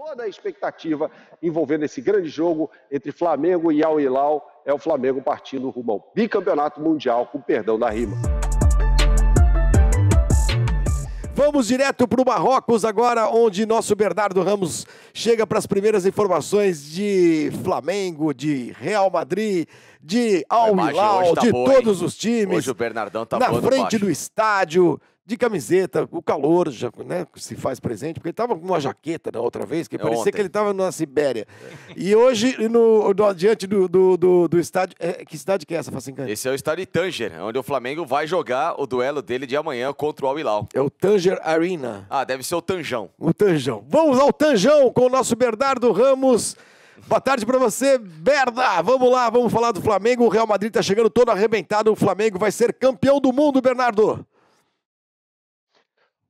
toda a expectativa envolvendo esse grande jogo entre Flamengo e Al Hilal. É o Flamengo partindo rumo ao bicampeonato mundial, com perdão da rima. Vamos direto para o Marrocos agora, onde nosso Bernardo Ramos chega para as primeiras informações de Flamengo, de Real Madrid, de Al Hilal, de todos os times. Hoje o Bernardão tá na bom frente do estádio, de camiseta, o calor já, né, se faz presente, porque ele estava com uma jaqueta da outra vez, que parecia que ele estava na Sibéria. E hoje, diante do estádio, que estádio que é essa, Facincani? Esse é o estádio de Tanger, onde o Flamengo vai jogar o duelo dele de amanhã contra o Al Hilal. É o Tanger Arena. Ah, deve ser o Tanjão. O Tanjão. Vamos ao Tanjão com o nosso Bernardo Ramos. Boa tarde para você, Berda. Vamos lá, vamos falar do Flamengo. O Real Madrid está chegando todo arrebentado. O Flamengo vai ser campeão do mundo, Bernardo.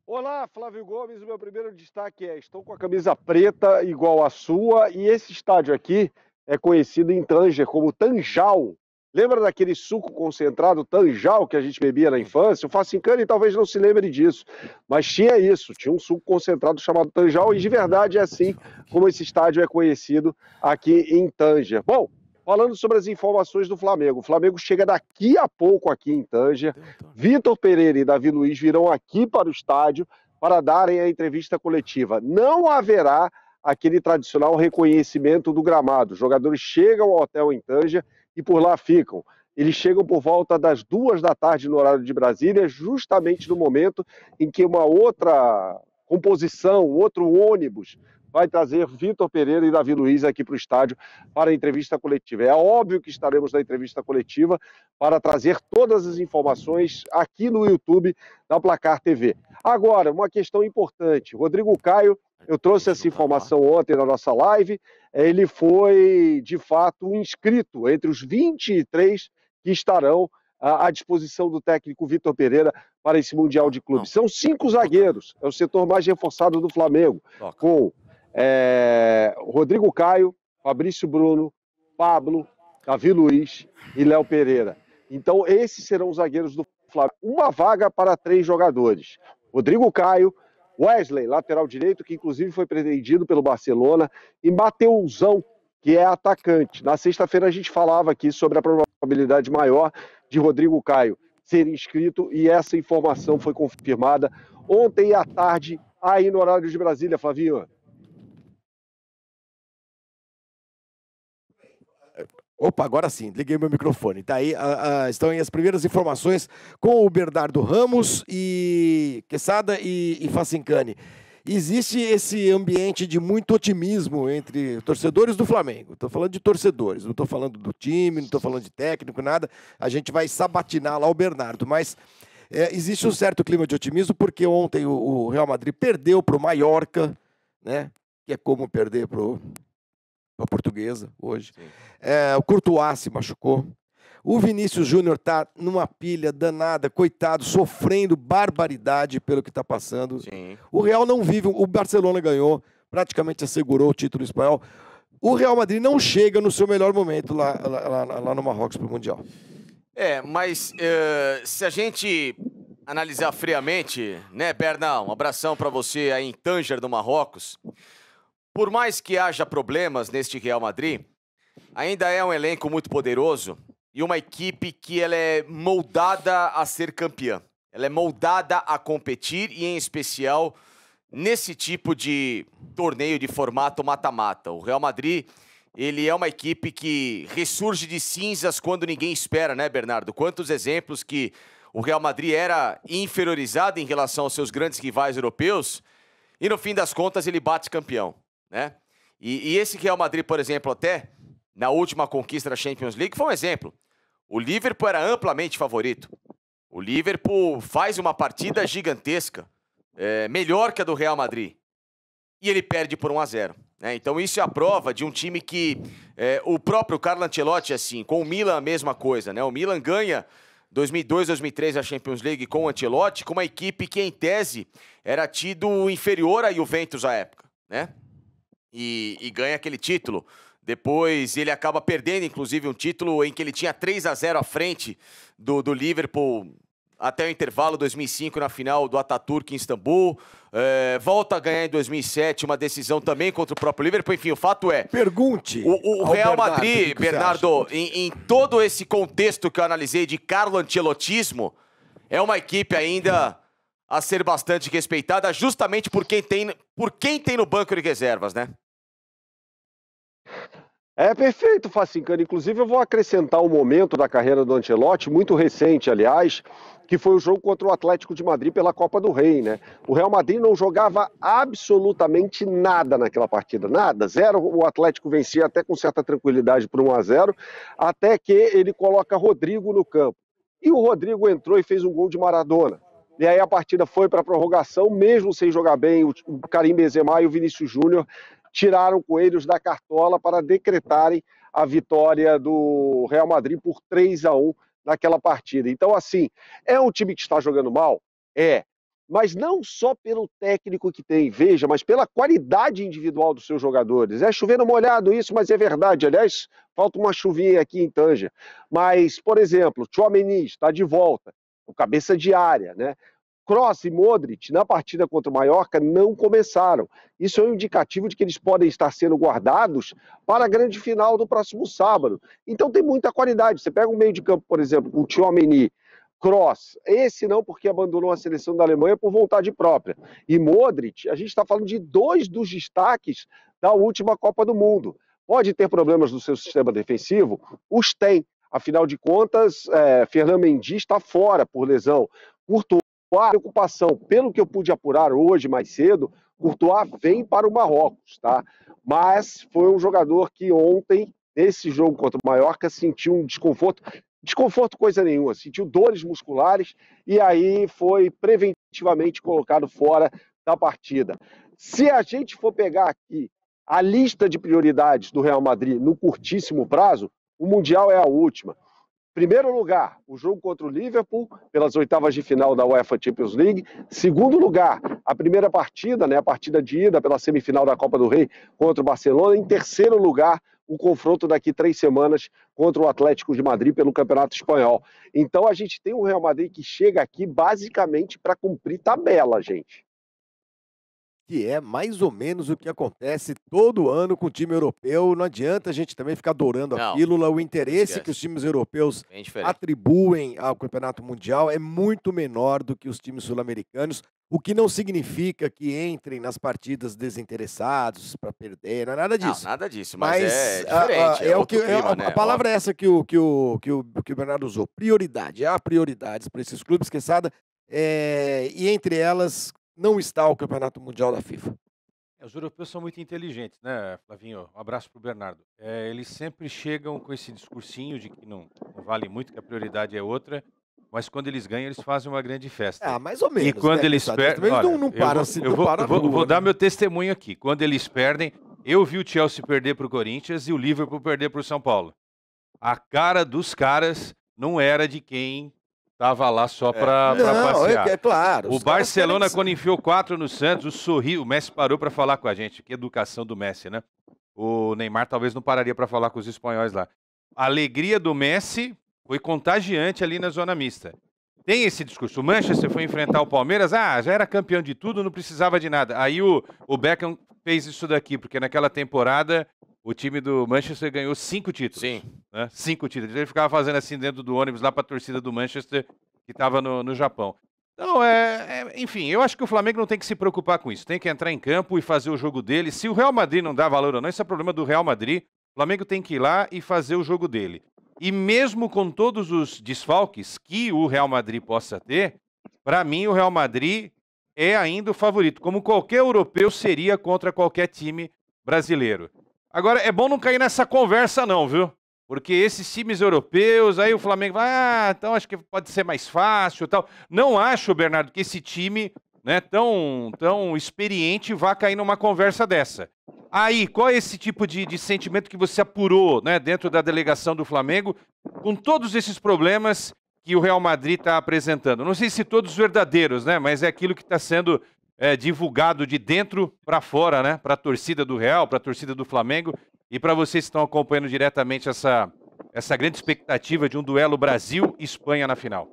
Olá, Flávio Gomes. O meu primeiro destaque estou com a camisa preta igual a sua, e esse estádio aqui é conhecido em Tanger como Tanjal. Lembra daquele suco concentrado Tanjal que a gente bebia na infância? O Facincani talvez não se lembre disso, mas tinha isso, tinha um suco concentrado chamado Tanjal, e de verdade é assim como esse estádio é conhecido aqui em Tanger. Bom, falando sobre as informações do Flamengo, o Flamengo chega daqui a pouco aqui em Tanger. Vitor Pereira e Davi Luiz virão aqui para o estádio para darem a entrevista coletiva. Não haverá aquele tradicional reconhecimento do gramado. Os jogadores chegam ao hotel em Tanger e por lá ficam. Eles chegam por volta das 2 da tarde no horário de Brasília, justamente no momento em que uma outra composição, outro ônibus, vai trazer Vitor Pereira e Davi Luiz aqui para o estádio para a entrevista coletiva. É óbvio que estaremos na entrevista coletiva para trazer todas as informações aqui no YouTube da Placar TV. Agora, uma questão importante. Rodrigo Caio, eu trouxe essa informação ontem na nossa live, ele foi, de fato, inscrito entre os 23 que estarão à disposição do técnico Vitor Pereira para esse Mundial de Clubes. São 5 zagueiros, é o setor mais reforçado do Flamengo, com Rodrigo Caio, Fabrício Bruno, Pablo, Davi Luiz e Léo Pereira. Então, esses serão os zagueiros do Flamengo. Uma vaga para 3 jogadores. Rodrigo Caio, Wesley, lateral direito, que inclusive foi pretendido pelo Barcelona, e Mateusão, que é atacante. Na sexta-feira a gente falava aqui sobre a probabilidade maior de Rodrigo Caio ser inscrito, e essa informação foi confirmada ontem à tarde, aí no horário de Brasília, Flavinho. Opa, agora sim, liguei meu microfone. Tá aí, estão aí as primeiras informações com o Bernardo Ramos e Quesada e Facincani. Existe esse ambiente de muito otimismo entre torcedores do Flamengo. Estou falando de torcedores, não estou falando do time, não estou falando de técnico, nada. A gente vai sabatinar lá o Bernardo, mas existe um certo clima de otimismo porque ontem o Real Madrid perdeu para o Mallorca, né? Que é como perder para a Portuguesa hoje. O Courtois se machucou. O Vinícius Júnior está numa pilha danada, coitado, sofrendo barbaridade pelo que está passando. Sim. O Real não vive, o Barcelona ganhou, praticamente assegurou o título espanhol. O Real Madrid não chega no seu melhor momento lá no Marrocos para o Mundial. Mas se a gente analisar friamente, né, Bernão? Um abração para você aí em Tanger, do Marrocos. Por mais que haja problemas neste Real Madrid, ainda é um elenco muito poderoso e uma equipe que ela é moldada a ser campeã. Ela é moldada a competir e, em especial, nesse tipo de torneio de formato mata-mata. O Real Madrid, ele é uma equipe que ressurge de cinzas quando ninguém espera, né, Bernardo? Quantos exemplos que o Real Madrid era inferiorizado em relação aos seus grandes rivais europeus e, no fim das contas, ele bate campeão, né? E esse Real Madrid, por exemplo, até na última conquista da Champions League, foi um exemplo. O Liverpool era amplamente favorito. O Liverpool faz uma partida gigantesca, melhor que a do Real Madrid. E ele perde por 1-0. Né? Então isso é a prova de um time que... o próprio Carlo Ancelotti, assim, com o Milan a mesma coisa. Né? O Milan ganha 2002, 2003 a Champions League com o Ancelotti, com uma equipe que, em tese, era tido inferior à Juventus à época. Né? E ganha aquele título. Depois ele acaba perdendo, inclusive, um título em que ele tinha 3-0 à frente do Liverpool até o intervalo, 2005 na final do Atatürk em Istambul, volta a ganhar em 2007 uma decisão também contra o próprio Liverpool. Enfim, o fato é... Pergunte O Real Bernardo, Madrid, Bernardo, em todo esse contexto que eu analisei de Carlo Ancelottismo, é uma equipe ainda a ser bastante respeitada, justamente por quem tem no banco de reservas, né? É perfeito, Facincani. Inclusive, eu vou acrescentar um momento da carreira do Ancelotti, muito recente, aliás, que foi o jogo contra o Atlético de Madrid pela Copa do Rei, né? O Real Madrid não jogava absolutamente nada naquela partida, nada, zero. O Atlético vencia até com certa tranquilidade por 1-0, até que ele coloca Rodrigo no campo. E o Rodrigo entrou e fez um gol de Maradona. E aí a partida foi para a prorrogação, mesmo sem jogar bem, o Karim Benzema e o Vinícius Júnior tiraram coelhos da cartola para decretarem a vitória do Real Madrid por 3-1 naquela partida. Então, assim, é um time que está jogando mal? É. Mas não só pelo técnico que tem, veja, mas pela qualidade individual dos seus jogadores. É chovendo molhado isso, mas é verdade. Aliás, falta uma chuvinha aqui em Tanger. Mas, por exemplo, Tchouaméni está de volta, o cabeça de área, né? Kroos e Modric, na partida contra o Mallorca, não começaram. Isso é um indicativo de que eles podem estar sendo guardados para a grande final do próximo sábado. Então tem muita qualidade. Você pega um meio de campo, por exemplo, com o Tchouaméni, Kroos, esse não, porque abandonou a seleção da Alemanha por vontade própria. E Modric, a gente está falando de 2 dos destaques da última Copa do Mundo. Pode ter problemas no seu sistema defensivo? Os tem. Afinal de contas, Fernand Mendy está fora por lesão. Courtois, a preocupação, pelo que eu pude apurar hoje mais cedo, Courtois vem para o Marrocos, tá? Mas foi um jogador que ontem, nesse jogo contra o Mallorca, sentiu um desconforto coisa nenhuma, sentiu dores musculares e aí foi preventivamente colocado fora da partida. Se a gente for pegar aqui a lista de prioridades do Real Madrid no curtíssimo prazo, o Mundial é a última. Primeiro lugar, o jogo contra o Liverpool, pelas oitavas de final da UEFA Champions League. Segundo lugar, a primeira partida, né, a partida de ida pela semifinal da Copa do Rei contra o Barcelona. Em terceiro lugar, o confronto daqui 3 semanas contra o Atlético de Madrid pelo Campeonato Espanhol. Então a gente tem um Real Madrid que chega aqui basicamente para cumprir tabela, gente. Que é mais ou menos o que acontece todo ano com o time europeu. Não adianta a gente também ficar dourando a pílula. O interesse que os times europeus atribuem ao Campeonato Mundial é muito menor do que os times sul-americanos, o que não significa que entrem nas partidas desinteressados para perder, não é nada disso. Não, nada disso, mas é diferente. A palavra é essa que o Bernardo usou, prioridade. Há prioridades para esses clubes, Quesada, e entre elas não está o Campeonato Mundial da FIFA. Os europeus são muito inteligentes, né, Flavinho? Um abraço pro Bernardo. Eles sempre chegam com esse discursinho de que não vale muito, que a prioridade é outra, mas quando eles ganham, eles fazem uma grande festa. Ah, mais ou menos. E quando eles perdem... Eu vou dar meu testemunho aqui. Quando eles perdem, eu vi o Chelsea perder pro Corinthians e o Liverpool perder pro São Paulo. A cara dos caras não era de quem tava lá só pra passear. É claro. O Barcelona, quando enfiou 4 no Santos, o Messi parou pra falar com a gente. Que educação do Messi, né? O Neymar talvez não pararia pra falar com os espanhóis lá. A alegria do Messi foi contagiante ali na zona mista. Tem esse discurso. O Manchester foi enfrentar o Palmeiras, já era campeão de tudo, não precisava de nada. Aí o Beckham fez isso daqui, porque naquela temporada o time do Manchester ganhou 5 títulos. Sim. Né? 5 títulos. Ele ficava fazendo assim dentro do ônibus lá para a torcida do Manchester, que estava no Japão. Então, enfim, eu acho que o Flamengo não tem que se preocupar com isso. Tem que entrar em campo e fazer o jogo dele. Se o Real Madrid não dá valor ou não, isso é problema do Real Madrid. O Flamengo tem que ir lá e fazer o jogo dele. E mesmo com todos os desfalques que o Real Madrid possa ter, para mim o Real Madrid é ainda o favorito, como qualquer europeu seria contra qualquer time brasileiro. Agora, é bom não cair nessa conversa não, viu? Porque esses times europeus, aí o Flamengo vai, então acho que pode ser mais fácil e tal. Não acho, Bernardo, que esse time, né, tão experiente vá cair numa conversa dessa. Aí, qual é esse tipo de sentimento que você apurou, né, dentro da delegação do Flamengo, com todos esses problemas que o Real Madrid está apresentando? Não sei se todos verdadeiros, né, mas é aquilo que está sendo divulgado de dentro para fora, né, para a torcida do Real, para a torcida do Flamengo e para vocês que estão acompanhando diretamente essa grande expectativa de um duelo Brasil e Espanha na final.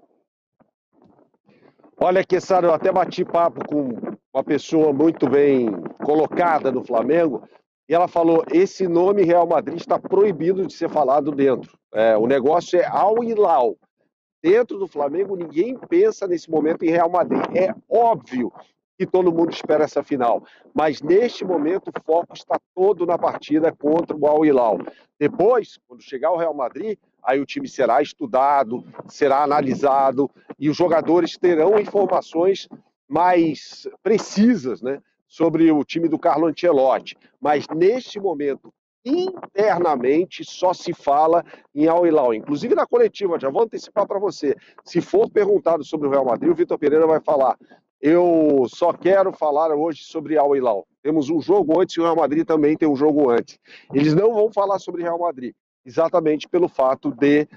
Olha, Kessara, eu até bati papo com uma pessoa muito bem colocada no Flamengo, e ela falou: esse nome Real Madrid está proibido de ser falado dentro. O negócio é Al Hilal. Dentro do Flamengo, ninguém pensa nesse momento em Real Madrid. É óbvio que todo mundo espera essa final, mas neste momento o foco está todo na partida contra o Al Hilal. Depois, quando chegar o Real Madrid, aí o time será estudado, será analisado e os jogadores terão informações mais precisas, né, sobre o time do Carlo Ancelotti. Mas neste momento, internamente, só se fala em Al Hilal. Inclusive na coletiva, já vou antecipar para você, se for perguntado sobre o Real Madrid, o Vitor Pereira vai falar: eu só quero falar hoje sobre Al Hilal. Temos um jogo antes e o Real Madrid também tem um jogo antes. Eles não vão falar sobre Real Madrid, exatamente pelo fato de...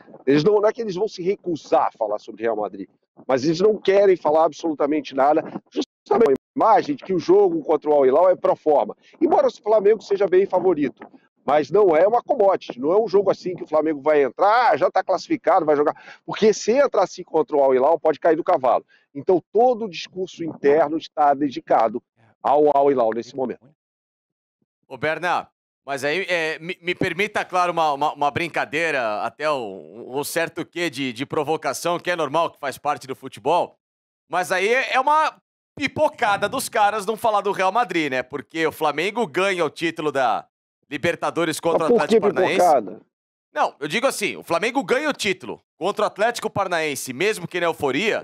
não é que eles vão se recusar a falar sobre Real Madrid, mas eles não querem falar absolutamente nada, justamente a imagem de que o jogo contra o Al Hilal é pro forma. Embora o Flamengo seja bem favorito, mas não é uma commodity, não é um jogo assim que o Flamengo vai entrar, já está classificado, vai jogar, porque se entrar assim contra o Al Hilal, pode cair do cavalo. Então todo o discurso interno está dedicado ao Al Hilal nesse momento. Ô, Bernard, mas aí me permita, claro, uma brincadeira, até um certo quê de provocação, que é normal, que faz parte do futebol, mas aí é uma pipocada dos caras não falar do Real Madrid, né? Porque o Flamengo ganha o título da Libertadores contra o Atlético Paranaense. Pipocada? Não, eu digo assim, o Flamengo ganha o título contra o Atlético Paranaense, mesmo que na euforia,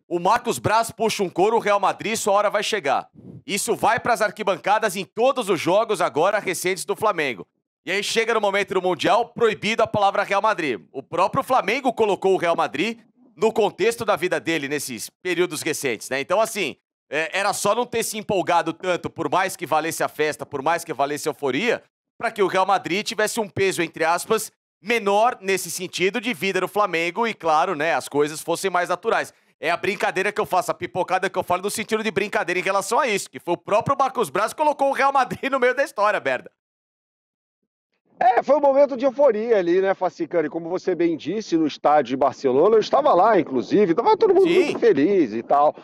o Marcos Braz puxa um coro, o Real Madrid, sua hora vai chegar. Isso vai para as arquibancadas em todos os jogos agora recentes do Flamengo. E aí chega no momento do Mundial, proibido a palavra Real Madrid. O próprio Flamengo colocou o Real Madrid no contexto da vida dele nesses períodos recentes, né? Então, assim, era só não ter se empolgado tanto, por mais que valesse a festa, por mais que valesse a euforia, para que o Real Madrid tivesse um peso, entre aspas, menor nesse sentido de vida no Flamengo e, claro, né, as coisas fossem mais naturais. É a brincadeira que eu faço, a pipocada que eu falo no sentido de brincadeira em relação a isso, que foi o próprio Marcos Braz que colocou o Real Madrid no meio da história, Berda. Foi um momento de euforia ali, né, Facicani? Como você bem disse, no estádio de Barcelona, eu estava lá, inclusive, estava todo mundo muito feliz e tal.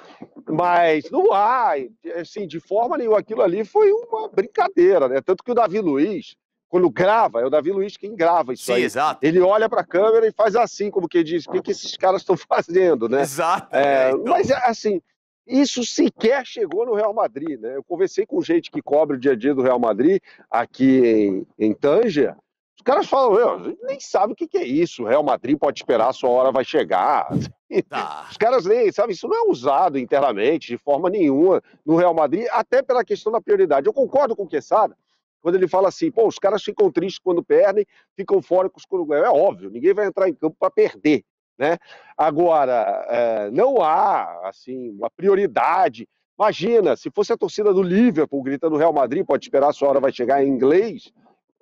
Mas não há, assim, de forma nenhuma, aquilo ali foi uma brincadeira, né? Tanto que o Davi Luiz, quando grava, é o Davi Luiz quem grava isso aí. Exato. Ele olha para a câmera e faz assim, como que diz, o que esses caras estão fazendo, né? Exato. Então... Mas, assim, isso sequer chegou no Real Madrid, né? Eu conversei com gente que cobre o dia a dia do Real Madrid aqui em Tanger. Os caras falam: a gente nem sabe o que é isso. O Real Madrid pode esperar, a sua hora vai chegar. Tá. Os caras nem sabem, isso não é usado internamente de forma nenhuma no Real Madrid, até pela questão da prioridade. Eu concordo com o Quesada quando ele fala assim: pô, os caras ficam tristes quando perdem, ficam fóricos quando ganham. É óbvio, ninguém vai entrar em campo para perder, né? Agora, não há assim uma prioridade. Imagina, se fosse a torcida do Liverpool gritando Real Madrid, pode esperar, a sua hora vai chegar, em inglês,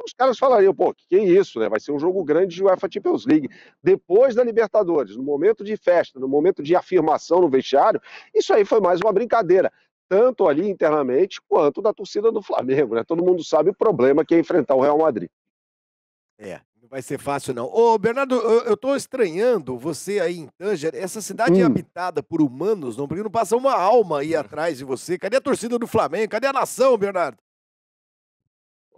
os caras falariam: pô, que é isso, né? Vai ser um jogo grande de UEFA Champions League. Depois da Libertadores, no momento de festa, no momento de afirmação no vestiário, isso aí foi mais uma brincadeira, tanto ali internamente quanto da torcida do Flamengo, né? Todo mundo sabe o problema que é enfrentar o Real Madrid. Não vai ser fácil, não. Ô, Bernardo, eu tô estranhando você aí em Tanger. Essa cidade é habitada por humanos, não? Porque não passa uma alma aí atrás de você. Cadê a torcida do Flamengo? Cadê a nação, Bernardo?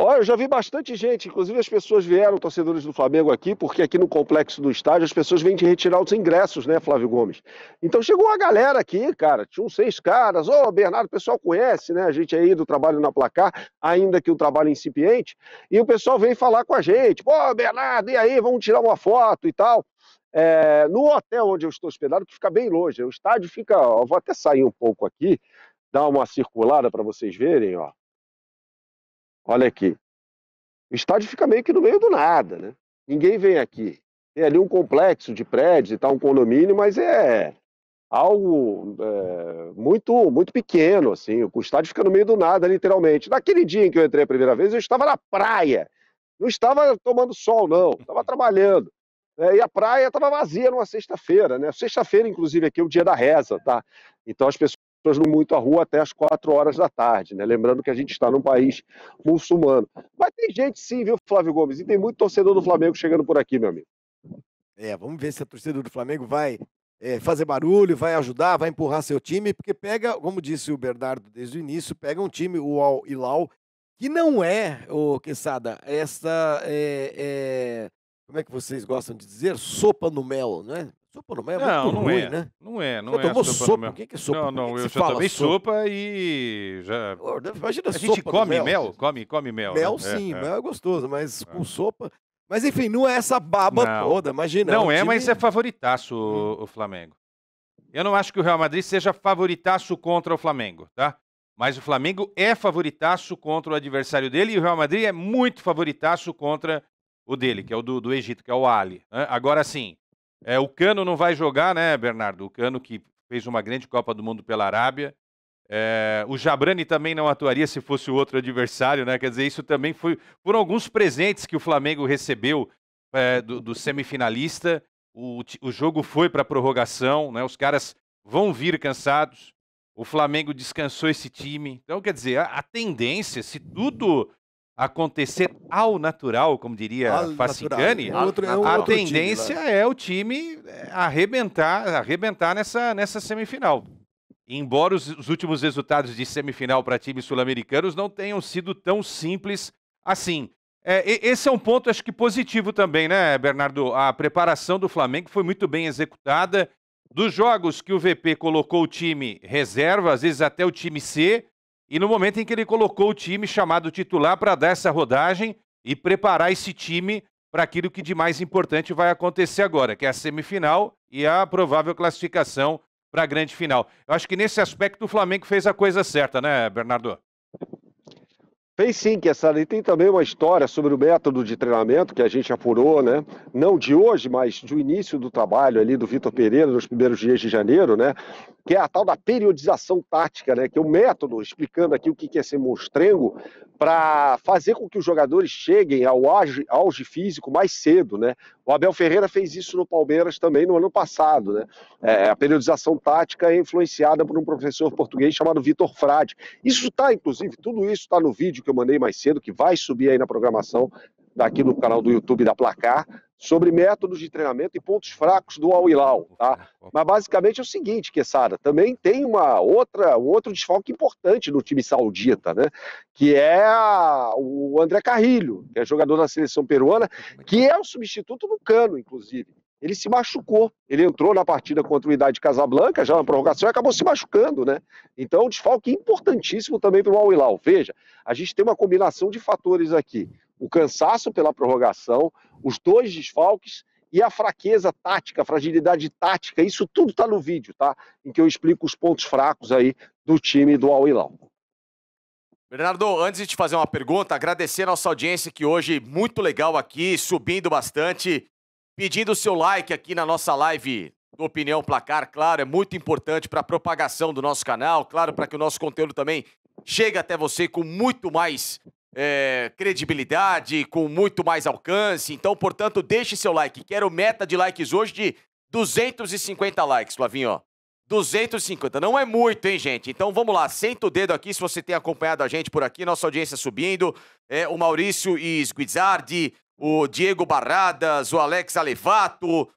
Olha, eu já vi bastante gente, inclusive as pessoas vieram, torcedores do Flamengo aqui, porque aqui no complexo do estádio as pessoas vêm de retirar os ingressos, né, Flávio Gomes? Então chegou uma galera aqui, cara, tinham 6 caras. Ô, Bernardo, o pessoal conhece, né, a gente aí do trabalho na Placar, ainda que um trabalho incipiente, e o pessoal veio falar com a gente: pô, Bernardo, e aí, vamos tirar uma foto e tal. No hotel onde eu estou hospedado, que fica bem longe, o estádio fica, ó, vou até sair um pouco aqui, dar uma circulada para vocês verem, ó. Olha aqui. O estádio fica meio que no meio do nada, né? Ninguém vem aqui. Tem ali um complexo de prédios e tal, um condomínio, mas é algo muito, muito pequeno, assim. O estádio fica no meio do nada, literalmente. Naquele dia em que eu entrei a primeira vez, eu estava na praia. Não estava tomando sol, não. Estava trabalhando. E a praia estava vazia numa sexta-feira, né? Sexta-feira, inclusive, aqui é o dia da reza, tá? Então as pessoas não muito à rua até as 4 horas da tarde, né? Lembrando que a gente está num país muçulmano. Mas tem gente sim, viu, Flávio Gomes? E tem muito torcedor do Flamengo chegando por aqui, meu amigo. Vamos ver se a torcida do Flamengo vai fazer barulho, vai ajudar, vai empurrar seu time, porque pega, como disse o Bernardo desde o início, pega um time, o Al Hilal, que não é, Quesada, como é que vocês gostam de dizer? Sopa no mel, não é? Sopa no mel é muito Não ruim, é. né? Não é Você tomou sopa no sopa? mel. O que é sopa? Não, Por que eu se já fala tomei sopa e já... Imagina A gente sopa no come mel? Come mel, Mel né? sim, mel é gostoso, mas com sopa... Mas enfim, não é essa baba Não. toda, imagina. Não um time... mas é favoritaço o Flamengo. Eu não acho que o Real Madrid seja favoritaço contra o Flamengo, tá? Mas o Flamengo é favoritaço contra o adversário dele e o Real Madrid é muito favoritaço contra o dele, que é o do Egito, que é o Ali. Né? Agora sim, o Cano não vai jogar, né, Bernardo? O Cano que fez uma grande Copa do Mundo pela Arábia. O Jabrani também não atuaria se fosse o outro adversário, né? Quer dizer, isso também foram alguns presentes que o Flamengo recebeu do semifinalista. O jogo foi para prorrogação, né? Os caras vão vir cansados. O Flamengo descansou esse time. Então, quer dizer, a tendência, se tudo acontecer ao natural, como diria Facicani, a tendência é o time arrebentar nessa semifinal. Embora os últimos resultados de semifinal para times sul-americanos não tenham sido tão simples assim. Esse é um ponto, acho que positivo também, né, Bernardo? A preparação do Flamengo foi muito bem executada. Dos jogos que o VP colocou o time reserva, às vezes até o time C, e no momento em que ele colocou o time chamado titular para dar essa rodagem e preparar esse time para aquilo que de mais importante vai acontecer agora, que é a semifinal e a provável classificação para a grande final. Eu acho que nesse aspecto o Flamengo fez a coisa certa, né, Bernardo? Fez sim, Quesada. E tem também uma história sobre o método de treinamento que a gente apurou, né? Não de hoje, mas do início do trabalho ali do Vitor Pereira, nos primeiros dias de janeiro, né? Que é a tal da periodização tática, né? Que é o método, explicando aqui o que é ser monstrengo, para fazer com que os jogadores cheguem ao auge físico mais cedo, né? O Abel Ferreira fez isso no Palmeiras também no ano passado, né? A periodização tática é influenciada por um professor português chamado Vitor Frade. Isso está, inclusive, tudo isso está no vídeo que eu mandei mais cedo, que vai subir aí na programação daqui no canal do YouTube da Placar, sobre métodos de treinamento e pontos fracos do Al Hilal, tá? Mas basicamente é o seguinte, Quesada, também tem um outro desfalque importante no time saudita, né? Que é o André Carrilho, que é jogador da seleção peruana, que é o substituto do Cano, inclusive. Ele se machucou, ele entrou na partida contra o Wydad Casablanca, já na prorrogação, e acabou se machucando, né? Então, um desfalque importantíssimo também para o Al Hilal. Veja, a gente tem uma combinação de fatores aqui. O cansaço pela prorrogação, os dois desfalques e a fraqueza tática, a fragilidade tática, isso tudo está no vídeo, tá? Em que eu explico os pontos fracos aí do time do Al Hilal. Bernardo, antes de te fazer uma pergunta, agradecer a nossa audiência que hoje, muito legal aqui, subindo bastante, pedindo o seu like aqui na nossa live do Opinião Placar, claro, é muito importante para a propagação do nosso canal, claro, para que o nosso conteúdo também chegue até você com muito mais credibilidade, com muito mais alcance. Então, portanto, deixe seu like. Quero meta de likes hoje de 250 likes, Flavinho, ó. 250, não é muito, hein, gente? Então vamos lá, senta o dedo aqui se você tem acompanhado a gente por aqui, nossa audiência subindo, o Maurício Sguizardi, o Diego Barradas, o Alex Alevato,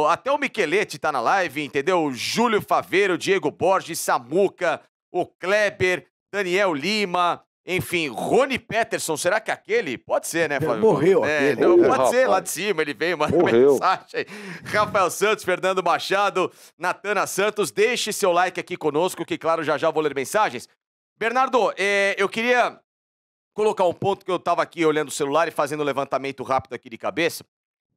até o Micheletti tá na live, entendeu? O Júlio Faveiro, o Diego Borges, Samuca, o Kleber, Daniel Lima, enfim, Rony Peterson, será que é aquele? Pode ser, né, Flávio? Morreu aquele. Não, pode ser, lá de cima, ele veio, uma mensagem. Rafael Santos, Fernando Machado, Natana Santos, deixe seu like aqui conosco, que claro, já já vou ler mensagens. Bernardo, eu queria colocar um ponto que eu tava aqui olhando o celular e fazendo um levantamento rápido aqui de cabeça,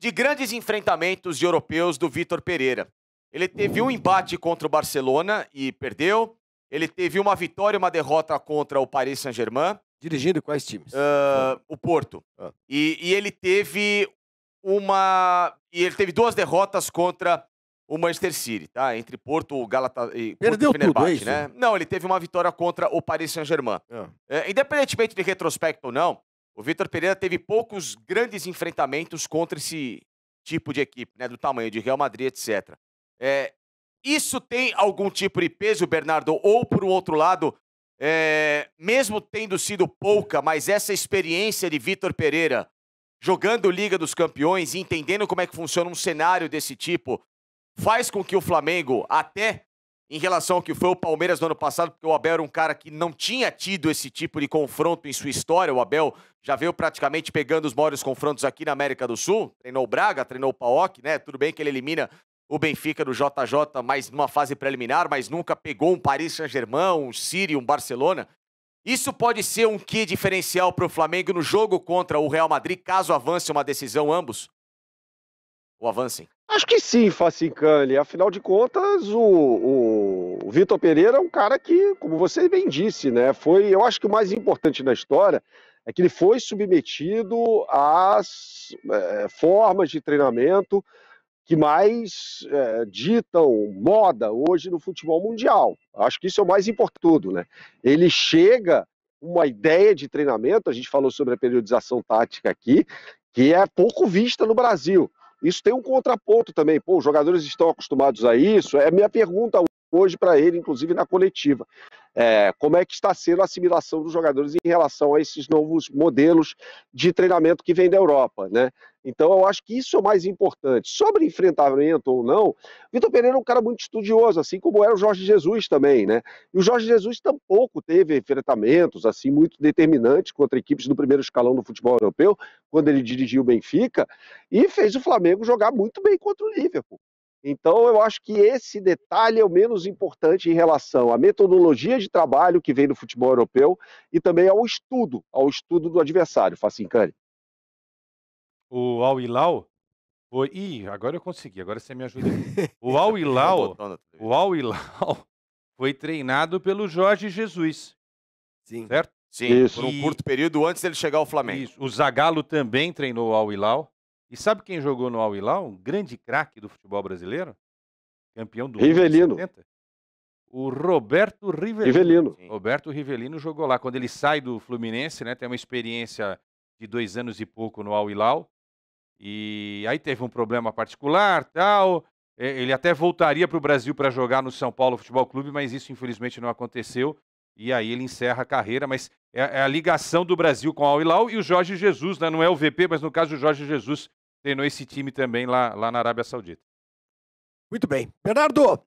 de grandes enfrentamentos de europeus do Vitor Pereira. Ele teve um embate contra o Barcelona e perdeu. Ele teve uma vitória e uma derrota contra o Paris Saint-Germain. Dirigindo quais times? O Porto. E ele teve duas derrotas contra o Manchester City, tá? Entre Porto, o Galatasaray e Perdeu tudo, é isso? né? Não, ele teve uma vitória contra o Paris Saint-Germain. Independentemente de retrospecto ou não, o Vitor Pereira teve poucos grandes enfrentamentos contra esse tipo de equipe, né? Do tamanho de Real Madrid, etc. Isso tem algum tipo de peso, Bernardo? Ou, por um outro lado, mesmo tendo sido pouca, mas essa experiência de Vitor Pereira, jogando Liga dos Campeões e entendendo como é que funciona um cenário desse tipo, faz com que o Flamengo, até em relação ao que foi o Palmeiras no ano passado, porque o Abel era um cara que não tinha tido esse tipo de confronto em sua história, o Abel já veio praticamente pegando os maiores confrontos aqui na América do Sul, treinou o Braga, treinou o PAOK, né? Tudo bem que ele elimina o Benfica do JJ, mas numa fase preliminar, mas nunca pegou um Paris Saint-Germain, um City, um Barcelona. Isso pode ser um quê diferencial para o Flamengo no jogo contra o Real Madrid, caso avance uma decisão ambos? Ou avancem? Acho que sim, Facincani. Afinal de contas, o Vitor Pereira é um cara que, como você bem disse, né? Eu acho que o mais importante na história é que ele foi submetido às formas de treinamento que mais ditam moda hoje no futebol mundial. Acho que isso é o mais importante, né? Ele chega com uma ideia de treinamento, a gente falou sobre a periodização tática aqui, que é pouco vista no Brasil. Isso tem um contraponto também. Pô, os jogadores estão acostumados a isso? É a minha pergunta hoje para ele, inclusive na coletiva. Como é que está sendo a assimilação dos jogadores em relação a esses novos modelos de treinamento que vem da Europa, né? Então eu acho que isso é o mais importante. Sobre enfrentamento ou não, Vitor Pereira é um cara muito estudioso, assim como era o Jorge Jesus também, né? E o Jorge Jesus tampouco teve enfrentamentos assim muito determinantes contra equipes do primeiro escalão do futebol europeu, quando ele dirigiu o Benfica, e fez o Flamengo jogar muito bem contra o Liverpool. Então, eu acho que esse detalhe é o menos importante em relação à metodologia de trabalho que vem do futebol europeu e também ao estudo do adversário, Facincani. O Al Hilal foi... Ih, agora eu consegui, agora você me ajuda aqui. O Al Hilal foi treinado pelo Jorge Jesus, Sim. certo? Sim, Isso. por um curto período antes dele chegar ao Flamengo. Isso. O Zagallo também treinou o Al Hilal. E sabe quem jogou no Al Hilal? Um grande craque do futebol brasileiro? Campeão do Rivellino. mundo em 70. O Roberto Rivellino. Roberto Rivellino jogou lá. Quando ele sai do Fluminense, né, tem uma experiência de 2 anos e pouco no Al Hilal. E aí teve um problema particular, tal. Ele até voltaria para o Brasil para jogar no São Paulo Futebol Clube, mas isso infelizmente não aconteceu. E aí ele encerra a carreira, mas é a ligação do Brasil com o Al Hilal e o Jorge Jesus, né? Não é o VP, mas no caso o Jorge Jesus treinou esse time também lá na Arábia Saudita. Muito bem. Bernardo,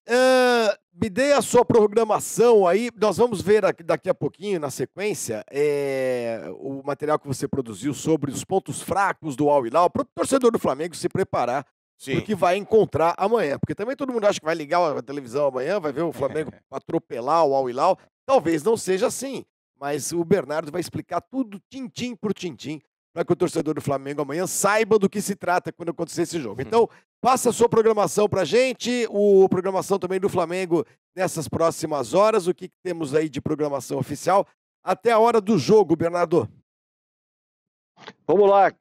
me dê a sua programação aí. Nós vamos ver daqui a pouquinho, na sequência, o material que você produziu sobre os pontos fracos do Al Hilal, para o torcedor do Flamengo se preparar para o que vai encontrar amanhã. Porque também todo mundo acha que vai ligar a televisão amanhã, vai ver o Flamengo atropelar o Al Hilal. Talvez não seja assim, mas o Bernardo vai explicar tudo tintim por tintim para que o torcedor do Flamengo amanhã saiba do que se trata quando acontecer esse jogo. Então, passa a sua programação para a gente, a programação também do Flamengo nessas próximas horas, o que temos aí de programação oficial até a hora do jogo, Bernardo. Vamos lá,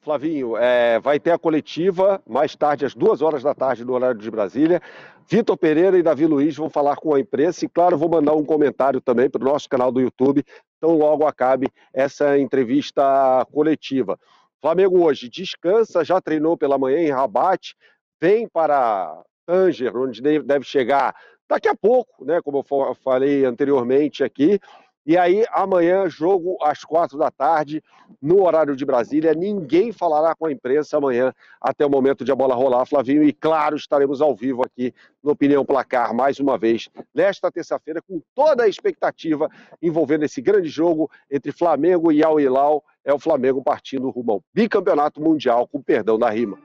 Flavinho, vai ter a coletiva mais tarde, às 2 horas da tarde, no horário de Brasília. Vitor Pereira e Davi Luiz vão falar com a imprensa e, claro, vou mandar um comentário também para o nosso canal do YouTube, então logo acabe essa entrevista coletiva. Flamengo hoje descansa, já treinou pela manhã em Rabat, vem para Tanger, onde deve chegar daqui a pouco, né, como eu falei anteriormente aqui. E aí, amanhã, jogo às 4 da tarde, no horário de Brasília. Ninguém falará com a imprensa amanhã, até o momento de a bola rolar, Flavinho. E, claro, estaremos ao vivo aqui no Opinião Placar, mais uma vez, nesta terça-feira, com toda a expectativa envolvendo esse grande jogo entre Flamengo e Al Hilal. É o Flamengo partindo rumo ao bicampeonato mundial, com perdão da rima.